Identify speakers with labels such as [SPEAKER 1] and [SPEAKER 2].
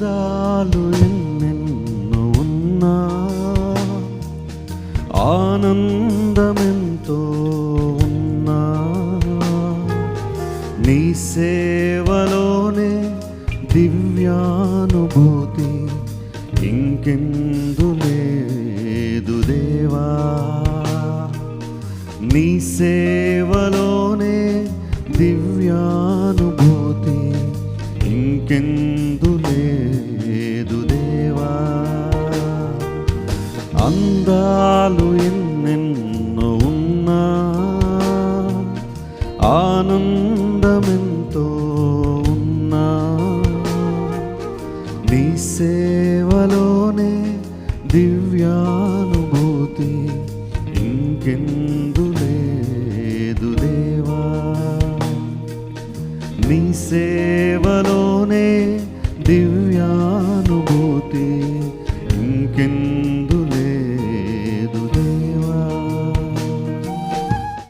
[SPEAKER 1] అందాలు ఎన్నెన్నో ఉన్నా, ఆనందమెంతో ఉన్నా, నీ సేవలోనే దివ్యానుభూతి ఇంకెందు లేదు దేవా. నీ సేవలోనే దివ్యానుభూతి ఇంకెందు లేదు దేవా. అందాలు ఎన్నెన్నో ఉన్నా, ఆనందమెంతో ఉన్నా, నీ సేవలోనే దివ్యానుభూతి ఇంకెందు లేదు దేవా. నీ సేవలోనే దివ్యానుభూతి